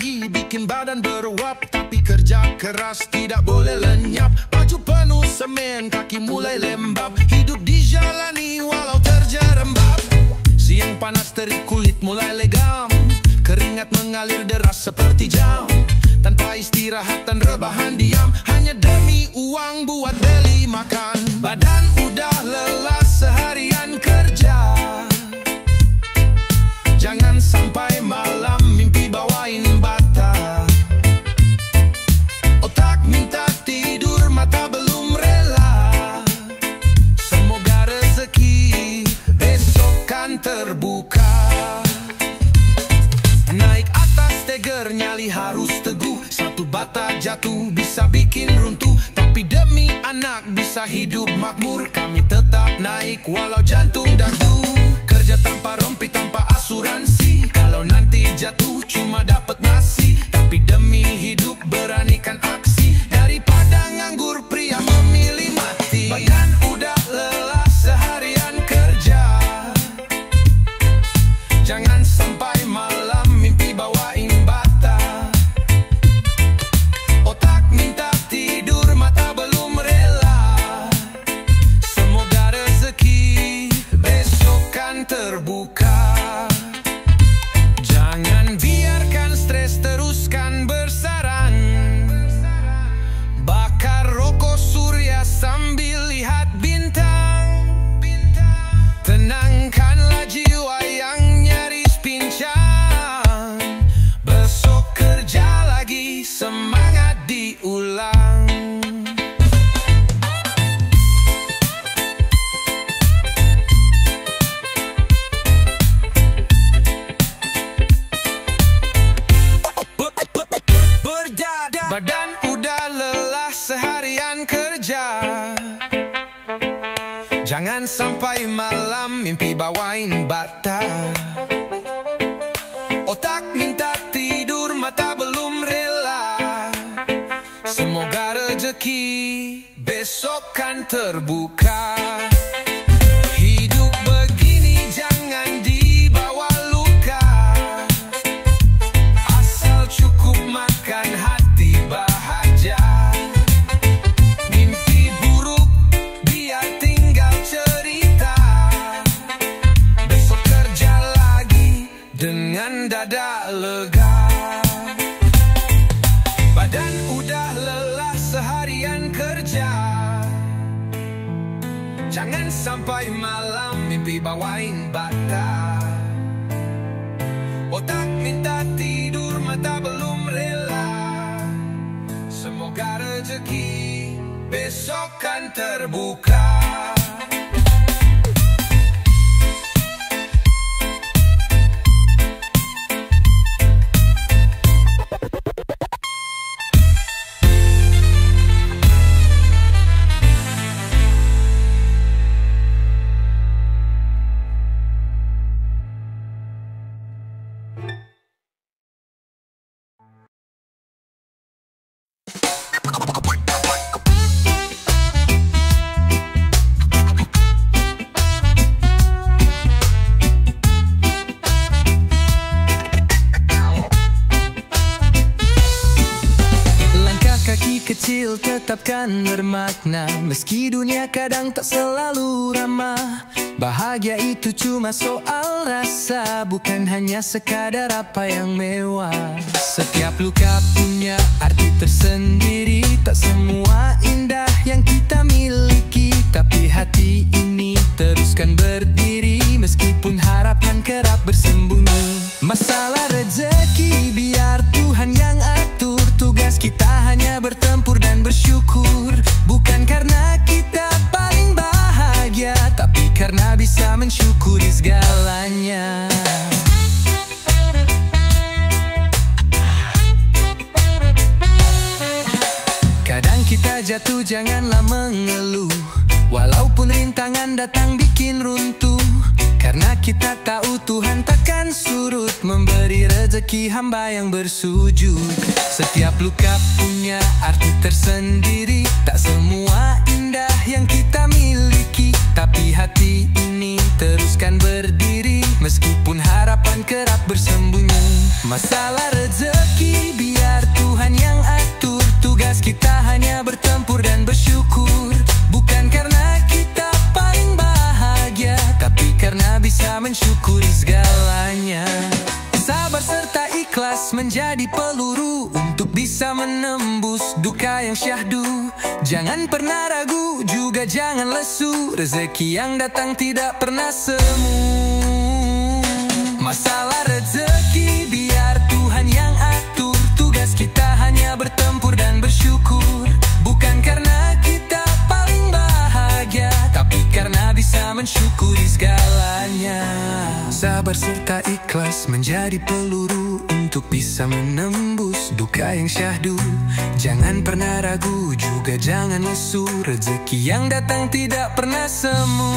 pagi bikin badan beruap, tapi kerja keras tidak boleh lenyap. Baju penuh semen, kaki mulai lembab, hidup dijalani walau terjerembab. Siang panas terik kulit mulai legam, keringat mengalir deras seperti jam. Tanpa istirahat dan rebahan diam, hanya demi uang buat beli makan. Badan udah lelah seharian kerja, jangan sampai malam mimpi bawain bata. Otak minta tidur, mata belum rela. Semoga rezeki besok kan terbuka. Naik atas steger, nyali harus teguh. Satu bata jatuh bisa bikin runtuh, tapi demi anak bisa hidup makmur. Kami tetap naik walau jantung dahdu. Kerja tanpa rompi, tanpa asuransi. Kalau nanti jatuh cuma dapat nasi, tapi demi hidup beranikan aksi. Daripada nganggur pria memilih mati. Badan udah lelah seharian kerja, jangan sampai malam mimpi bawain bata. Otak minta tidur, mata belum rela. Semoga rezeki besok kan terbuka. Jangan biarkan stres teruskan bersarang. Bakar rokok surya sambil lihat bintang. Tenangkanlah jiwa yang nyaris pincang. Besok kerja lagi, semangat diulang. Badan udah lelah seharian kerja, jangan sampai malam mimpi bawain bata. Otak minta tidur, mata belum rela. Semoga rezeki besok kan terbuka. Hidup begini jangan dibawa luka, asal cukup makan hati bahagia. Mimpi buruk biar tinggal cerita. Besok kerja lagi dengan dada lega. Badan udah lelah seharian kerja, jangan sampai malam mimpi bawain bata. Otak minta tidur, mata belum rela. Semoga rezeki besok kan terbuka. Kecil tetapkan bermakna, meski dunia kadang tak selalu ramah. Bahagia itu cuma soal rasa, bukan hanya sekadar apa yang mewah. Setiap luka punya arti tersendiri, tak semua indah yang kita miliki. Tapi hati ini teruskan berdiri, meskipun harapan kerap bersembunyi. Masalah rezeki biar Tuhan yang atur, tugas kita hanya bertempur dan bersyukur. Bukan karena kita paling bahagia, tapi karena bisa mensyukuri segalanya. Kadang kita jatuh janganlah mengeluh, walaupun rintangan datang bikin runtuh. Karena kita tahu Tuhan takkan surut memberi rezeki hamba yang bersujud. Setiap luka punya arti tersendiri, tak semua indah yang kita miliki. Tapi hati ini teruskan berdiri, meskipun harapan kerap bersembunyi. Masalah rezeki mensyukuri segalanya. Sabar serta ikhlas menjadi peluru untuk bisa menembus duka yang syahdu. Jangan pernah ragu, juga jangan lesu. Rezeki yang datang tidak pernah semu. Masalah rezeki biar Tuhan yang atur. Tugas kita hanya bertempur dan bersyukur. Bukan karena kita paling bahagia, tapi karena bisa mensyukuri segalanya. Sabar serta ikhlas menjadi peluru untuk bisa menembus duka yang syahdu. Jangan pernah ragu, juga jangan lesu. Rezeki yang datang tidak pernah semu.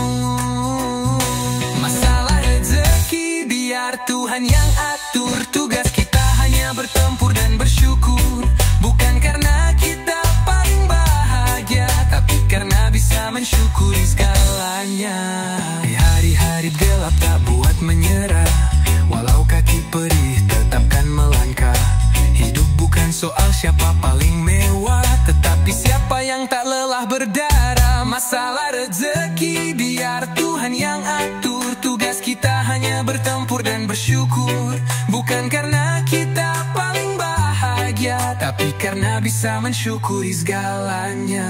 Masalah rezeki biar Tuhan yang atur. Tugas kita hanya bertempur dan bersyukur. Bukan karena kita paling bahagia, tapi karena bisa mensyukuri segalanya. Hari-hari gelap tak buat menyerah. Walau kaki perih tetapkan melangkah. Hidup bukan soal siapa paling mewah, tetapi siapa yang tak lelah berdarah. Masalah rezeki biar Tuhan yang atur. Tugas kita hanya bertempur dan bersyukur. Bukan karena kita paling bahagia, tapi karena bisa mensyukuri segalanya.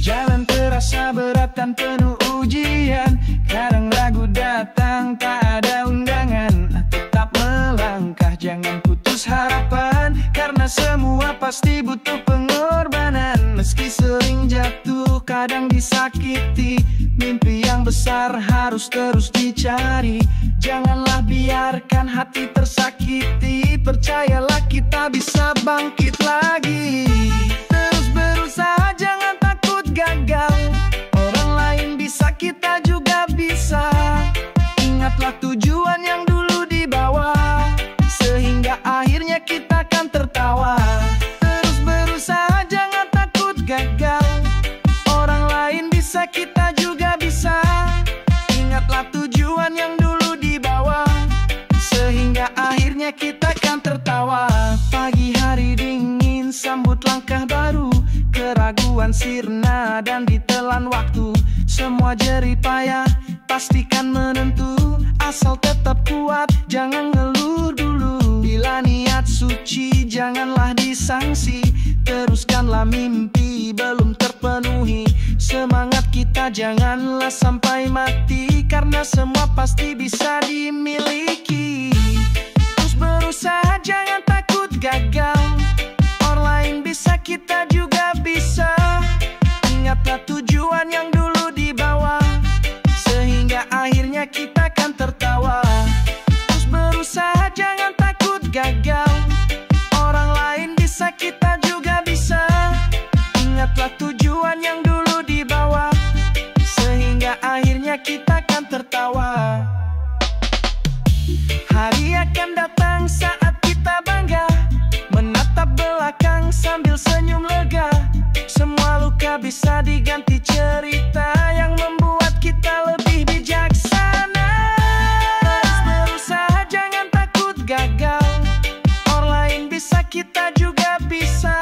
Jalan terasa berat dan penuh ujian. Kadang ragu datang, tak ada undangan. Tetap melangkah, jangan putus harapan. Karena semua pasti butuh pengorbanan. Meski sering jatuh, kadang disakiti. Mimpi yang besar harus terus dicari. Janganlah biarkan hati tersakiti. Percayalah kita bisa bangkit lagi. Terus berusaha, jangan gagal. Orang lain bisa, kita juga bisa. Ingatlah tujuan yang dulu dibawa, sehingga akhirnya kita akan tertawa. Terus berusaha, jangan takut gagal. Orang lain bisa, kita juga bisa. Ingatlah tujuan yang dulu dibawa, sehingga akhirnya kita akan tertawa. Pagi hari dingin, sambut langkah baru. Keraguan sirna dan ditelan waktu. Semua jerih payah pastikan menentu. Asal tetap kuat, jangan ngeluh dulu. Bila niat suci, janganlah disangsi. Teruskanlah mimpi belum terpenuhi. Semangat kita janganlah sampai mati. Karena semua pasti bisa dimiliki. Terus berusaha, jangan takut gagal. Orang lain bisa, kita juga bisa. Ingatlah tujuan yang dulu dibawa, sehingga akhirnya kita akan tertawa. Terus berusaha, jangan takut gagal. Orang lain bisa, kita juga bisa. Ingatlah tujuan yang dulu dibawa, sehingga akhirnya kita akan tertawa. Hari akan datang saat kita bangga, menatap belakang sambil senyum lega. Semua luka bisa diganti cerita yang membuat kita lebih bijaksana. Terus berusaha, jangan takut gagal. Orang lain bisa, kita juga bisa.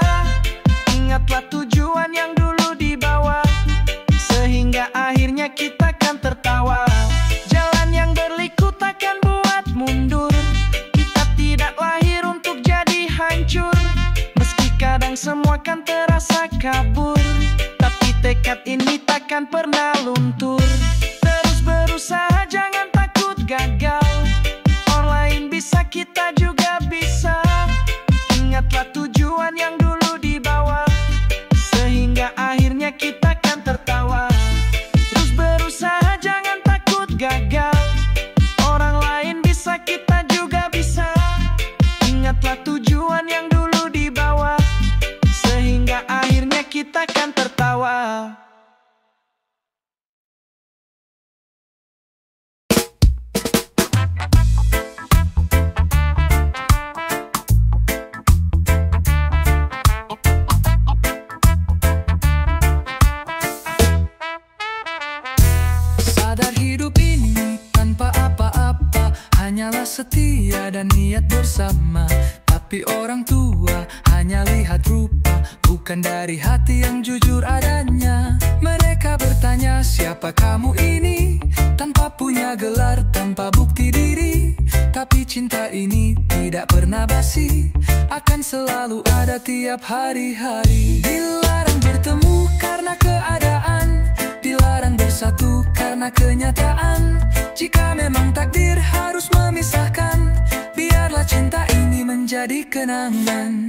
Ingatlah tujuan yang dulu dibawa, sehingga akhirnya kita akan tertawa. Jalan yang berliku takkan buat mundur. Kita tidak lahir untuk jadi hancur. Meski kadang semua kan terasa kabur, tapi tekad ini takkan pernah luntur. Terus berusaha, jangan takut gagal. Orang lain bisa, kita juga bisa. Ingatlah tujuan yang dulu dibawa, sehingga akhirnya kita akan tertawa. setia dan niat bersama. Tapi orang tua hanya lihat rupa, bukan dari hati yang jujur adanya. Mereka bertanya, siapa kamu ini? Tanpa punya gelar, tanpa bukti diri. Tapi cinta ini tidak pernah basi, akan selalu ada tiap hari-hari. Dilarang bertemu karena keadaan, dilarang bersatu karena kenyataan. Jika memang takdir harus memisahkan, biarlah cinta ini menjadi kenangan.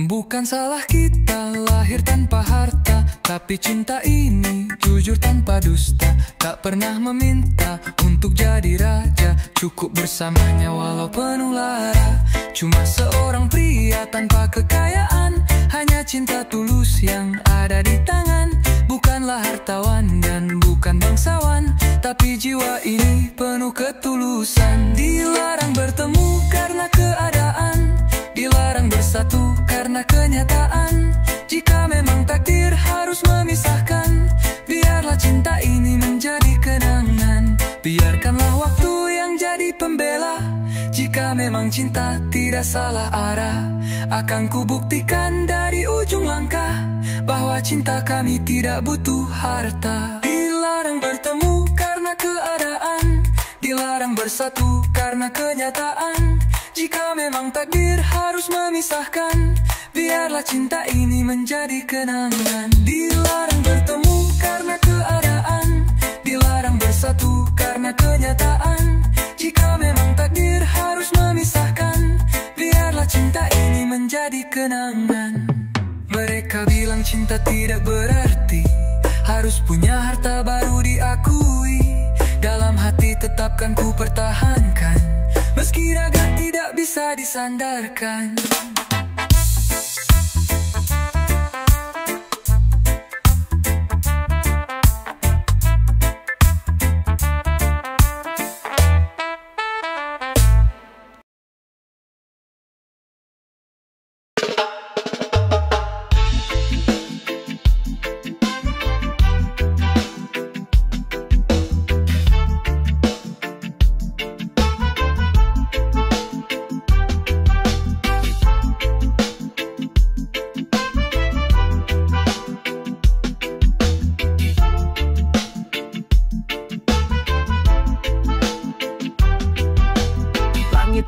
Bukan salah kita lahir tanpa harta, tapi cinta ini jujur tanpa dusta. Tak pernah meminta untuk jadi raja, cukup bersamanya walau penuh lara. Cuma seorang pria tanpa kekayaan, hanya cinta tulus yang ada di tangan. Bukanlah hartawan dan bukan bangsawan, tapi jiwa ini penuh ketulusan. Dilarang bertemu karena keadaan, dilarang bersatu karena kenyataan. Jika memang takdir harus memisahkan, biarlah cinta ini menjadi kenangan. Biarkanlah waktu yang jadi pembela. Jika memang cinta tidak salah arah, akan kubuktikan dari ujung langkah bahwa cinta kami tidak butuh harta. Dilarang bertemu karena keadaan, dilarang bersatu karena kenyataan. Jika memang takdir harus memisahkan, biarlah cinta ini menjadi kenangan. Dilarang bertemu karena keadaan, dilarang bersatu karena kenyataan. Jika memang takdir harus memisahkan, biarlah cinta ini menjadi kenangan. Mereka bilang cinta tidak berarti, harus punya harta baru diakui. Dalam hati tetapkan ku pertahankan, meski raga tidak bisa disandarkan.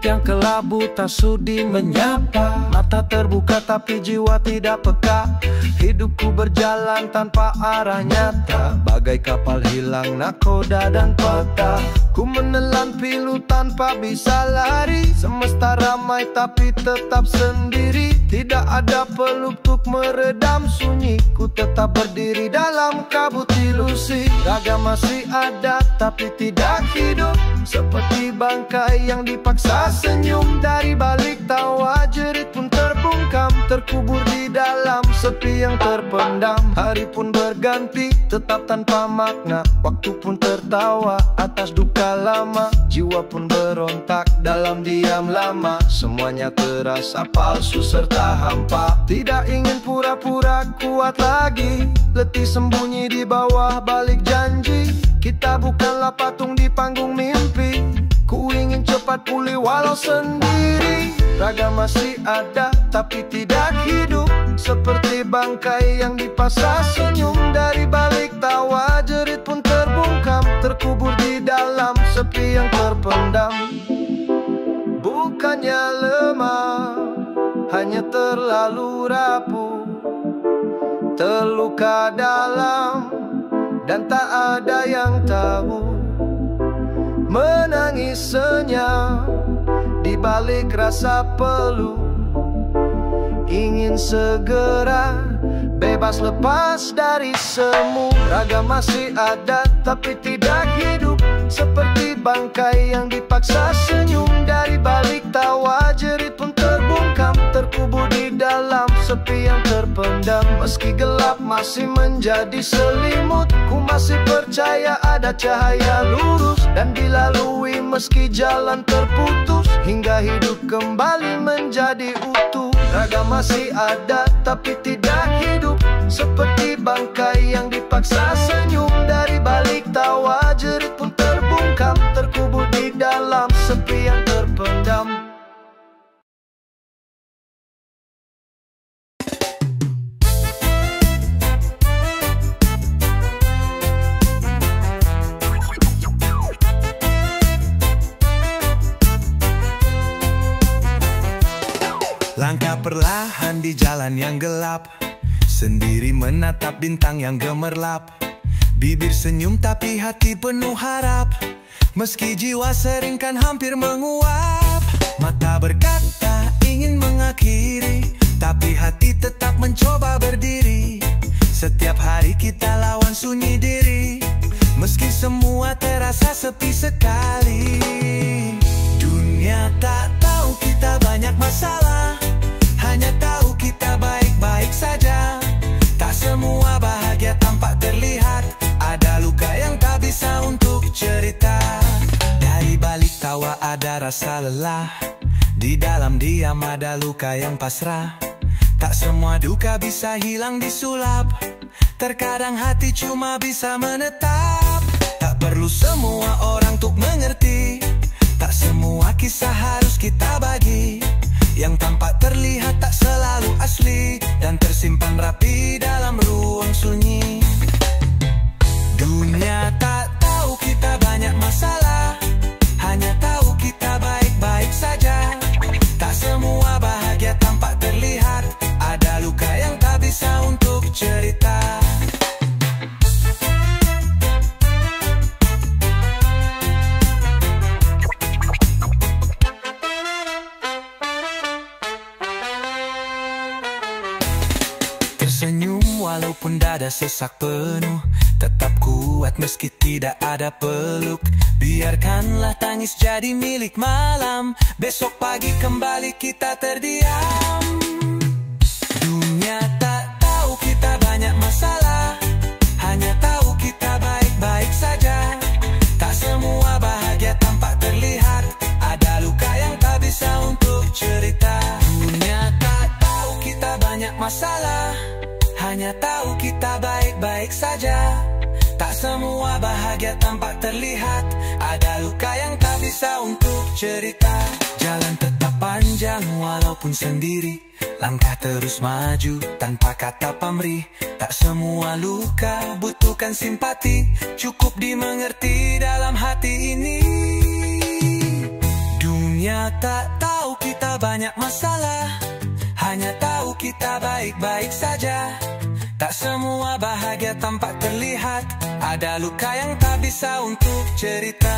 Yang kelabu tak sudi menyapa, mata terbuka tapi jiwa tidak peka. Hidupku berjalan tanpa arah nyata, bagai kapal hilang nakoda dan peta. Ku menelan pilu tanpa bisa lari, semesta ramai tapi tetap sendiri. Tidak ada peluk untuk meredam sunyi, ku tetap berdiri dalam kabut ilusi. Raga masih ada tapi tidak hidup, seperti bangkai yang dipaksa senyum. Dari balik tawa jerit pun terbungkam, terkubur di dalam sepi yang terpendam. Hari pun berganti tetap tanpa makna, waktu pun tertawa atas duka lama. Jiwa pun berontak dalam diam lama, semuanya terasa palsu serta hampa. Tidak ingin pura-pura kuat lagi, letih sembunyi di bawah balik janji. Kita bukanlah patung di panggung mimpi, ku ingin cepat pulih walau sendiri. Raga masih ada tapi tidak hidup, seperti bangkai yang dipaksa senyum. Dari balik tawa jerit pun terbungkam, terkubur di dalam sepi yang terpendam. Bukannya lemah, hanya terlalu rapuh, terluka dalam dan tak ada yang tahu. Menangis senyap di balik rasa peluh, ingin segera bebas lepas dari semu. Raga masih ada tapi tidak hidup, seperti bangkai yang dipaksa senyum. Dari balik tawa jerit pun terbungkam, terkubur di dalam sepi yang terpendam. Meski gelap masih menjadi selimut, ku masih percaya ada cahaya lurus dan dilalui meski jalan terputus. hingga hidup kembali menjadi utuh. Raga masih ada tapi tidak hidup, seperti bangkai yang dipaksa senyum. Dari balik tawa jerit pun terbungkam, terkubur di dalam sepi yang terpendam. Langkah perlahan di jalan yang gelap, sendiri menatap bintang yang gemerlap. Bibir senyum tapi hati penuh harap, meski jiwa sering kan hampir menguap. Mata berkata ingin mengakhiri, tapi hati tetap mencoba berdiri. Setiap hari kita lawan sunyi diri, meski semua terasa sepi sekali. Dunia tak tahu kita banyak masalah, hanya tahu kita baik-baik saja. Tak semua bahagia tampak terlihat, ada luka yang tak bisa untuk cerita. Dari balik tawa ada rasa lelah, di dalam diam ada luka yang pasrah. Tak semua duka bisa hilang disulap, terkadang hati cuma bisa menetap. Tak perlu semua orang untuk mengerti, tak semua kisah harus kita bagi. Yang tampak terlihat tak selalu asli, dan tersimpan rapi dalam ruang sunyi. Dunia tak tahu kita banyak masalah, hanya tahu kita baik-baik saja. Tak semua bahagia tampak terlihat, ada luka yang tak bisa untuk cerita. Tersenyum walaupun dada sesak penuh, tetap kuat meski tidak ada peluk. Biarkanlah tangis jadi milik malam, besok pagi kembali kita terdiam. Dunia tak tahu kita banyak masalah, hanya tahu kita baik-baik saja. Tak semua bahagia tampak terlihat, ada luka yang tak bisa untuk cerita. Dunia tak tahu kita banyak masalah, hanya tahu kita baik-baik saja. Tak semua bahagia tampak terlihat, ada luka yang tak bisa untuk cerita. Jalan tetap panjang walaupun sendiri, langkah terus maju tanpa kata pamrih. Tak semua luka butuhkan simpati, cukup dimengerti dalam hati ini. Dunia tak tahu kita banyak masalah, hanya tahu kita baik-baik saja. Tak semua bahagia tampak terlihat, ada luka yang tak bisa untuk cerita.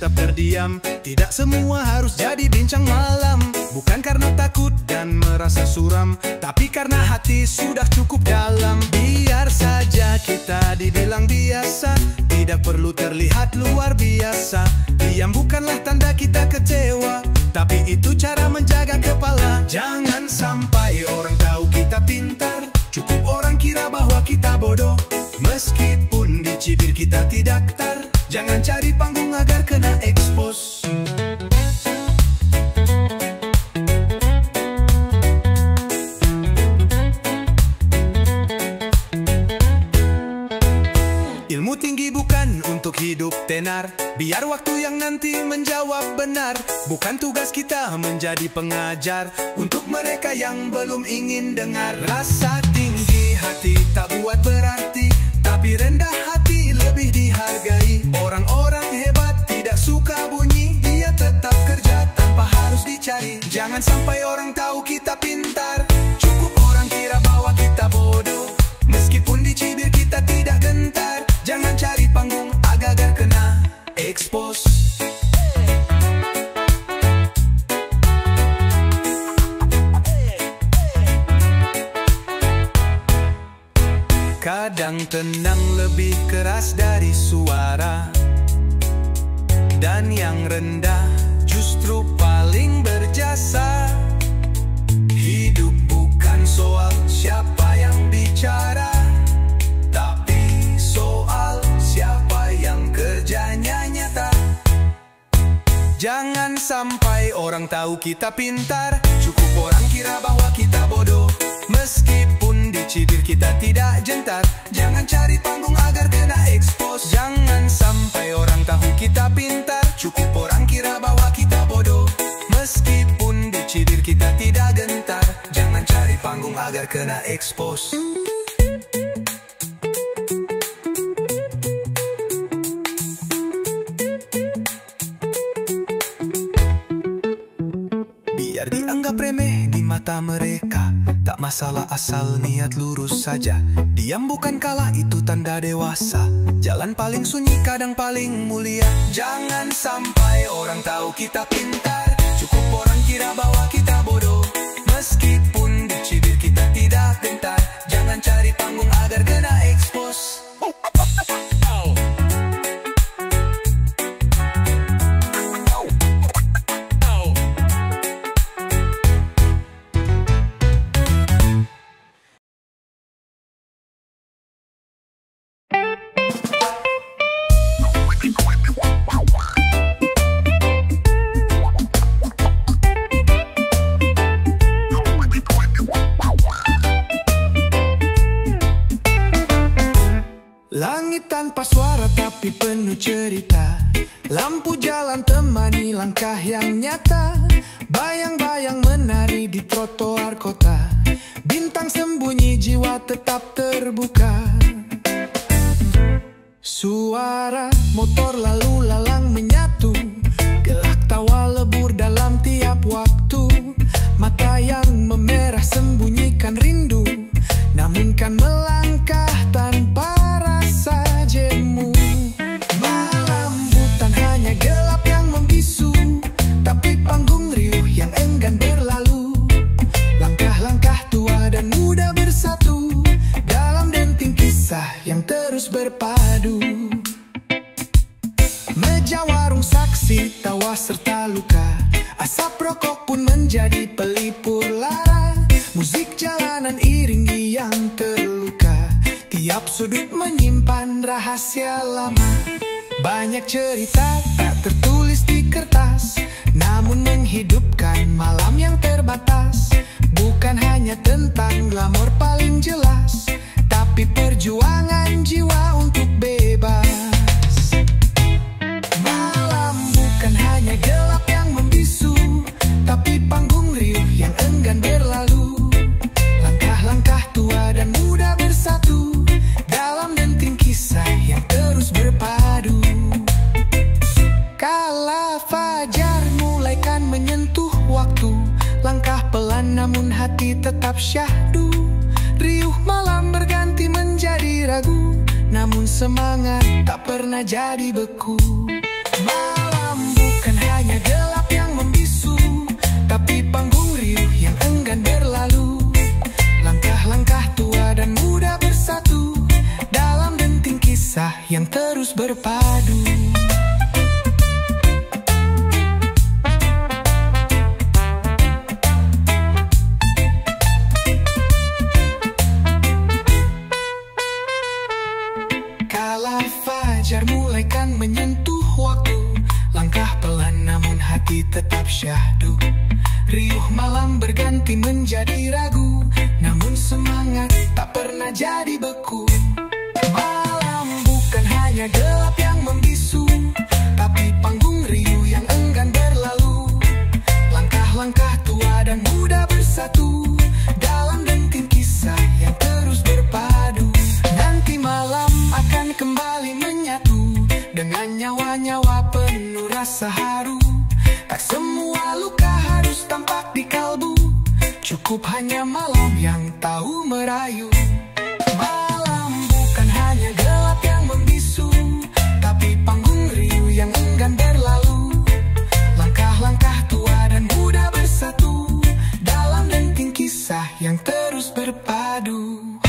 Terdiam, tidak semua harus jadi bincang malam. Bukan karena takut dan merasa suram, tapi karena hati sudah cukup dalam. Biar saja kita dibilang biasa, tidak perlu terlihat luar biasa. Diam bukanlah tanda kita kecewa, tapi itu cara menjaga kepala. Jangan sampai orang tahu kita pintar, cukup orang kira bahwa kita bodoh. Meskipun dicibir kita tidak tar, jangan cari panggung agar kena expose. Ilmu tinggi bukan untuk hidup tenar, biar waktu yang nanti menjawab benar. Bukan tugas kita menjadi pengajar untuk mereka yang belum ingin dengar. Rasa tinggi hati tak buat berarti, tapi rendah hati lebih dihargai. Orang-orang hebat tidak suka bunyi, dia tetap kerja tanpa harus dicari. Jangan Jangan sampai orang tahu kita pintar. Cukup orang kira bahwa kita bodoh. Meskipun dicibir kita tidak gentar. Jangan cari panggung agar kena expose. Kadang tenang lebih keras dari suara, dan yang rendah justru paling berjasa. Hidup bukan soal siapa yang bicara, tapi soal siapa yang kerjanya nyata. Jangan sampai orang tahu kita pintar. Cukup orang kira bahwa kita bodoh. Meskipun dicibir kita tidak gentar. Jangan cari panggung agar kena expose. Jangan sampai orang tahu kita pintar. Cukup orang kira bahwa kita bodoh. Meskipun dicibir kita tidak gentar. Jangan cari panggung agar kena expose. Biar dianggap remeh di mata mereka, tak masalah asal niat lurus saja. Diam bukan kalah, itu tanda dewasa. Jalan paling sunyi kadang paling mulia. Jangan sampai orang tahu kita pintar. Cukup orang kira bahwa kita bodoh. Meskipun dicibir kita tidak gentar. Jangan cari panggung agar kena expose. Langit tanpa suara tapi penuh cerita. Lampu jalan temani langkah yang nyata. Bayang-bayang menari di trotoar kota. Bintang sembunyi jiwa tetap terbuka. Suara motor lalu lalang menyatu. Gelak tawa lebur dalam tiap waktu. Mata yang memerah sembunyikan rindu. Namun kan melangkah tanpa rasa jemu. Malam bukan hanya gelap yang membisu, tapi panggung riuh yang enggan berlalu. Langkah-langkah tua dan muda bersatu dalam denting kisah yang terus berpadu. Meja warung saksi tawa serta luka. Asap rokok pun menjadi pelipur lara. Musik jalanan iring yang terluka. Tiap sudut menyimpan rahasia lama. Banyak cerita tak tertulis di kertas, namun menghidupkan malam yang terbatas. Bukan hanya tentang glamor paling jelas, tapi perjuangan jiwa untuk bebas. Malam bukan hanya gelap yang membisu, tapi panggung riuh yang enggan berlalu. Langkah-langkah tua dan muda bersatu dalam denting kisah yang terus berpadu. Kala fajar mulaikan menyentuh waktu. Langkah pelan namun hati tetap syahdu. Riuh malam berganti menjadi ragu, namun semangat tak pernah jadi beku. Malam bukan hanya gelap yang membisu, tapi panggung riuh yang enggan berlalu. Langkah-langkah tua dan muda bersatu dalam denting kisah yang terus berpadu. Kala fajar mulaikan menyentuh waktu. Langkah pelan namun hati tetap syahdu. Riuh malam berganti menjadi ragu, namun semangat tak pernah jadi beku. Malam bukan hanya gelap yang membisu, tapi panggung riuh yang enggan berlalu. Langkah-langkah tua dan muda bersatu dalam denting kisah yang terus berpadu. Nanti malam akan kembali menyatu dengan nyawa-nyawa penuh rasa haru. Tak semua luka harus tampak di kalbu, cukup hanya malam yang tahu merayu. Malam bukan hanya gelap yang membisu, tapi panggung riuh yang enggan berlalu. Langkah-langkah tua dan muda bersatu dalam denting kisah yang terus berpadu.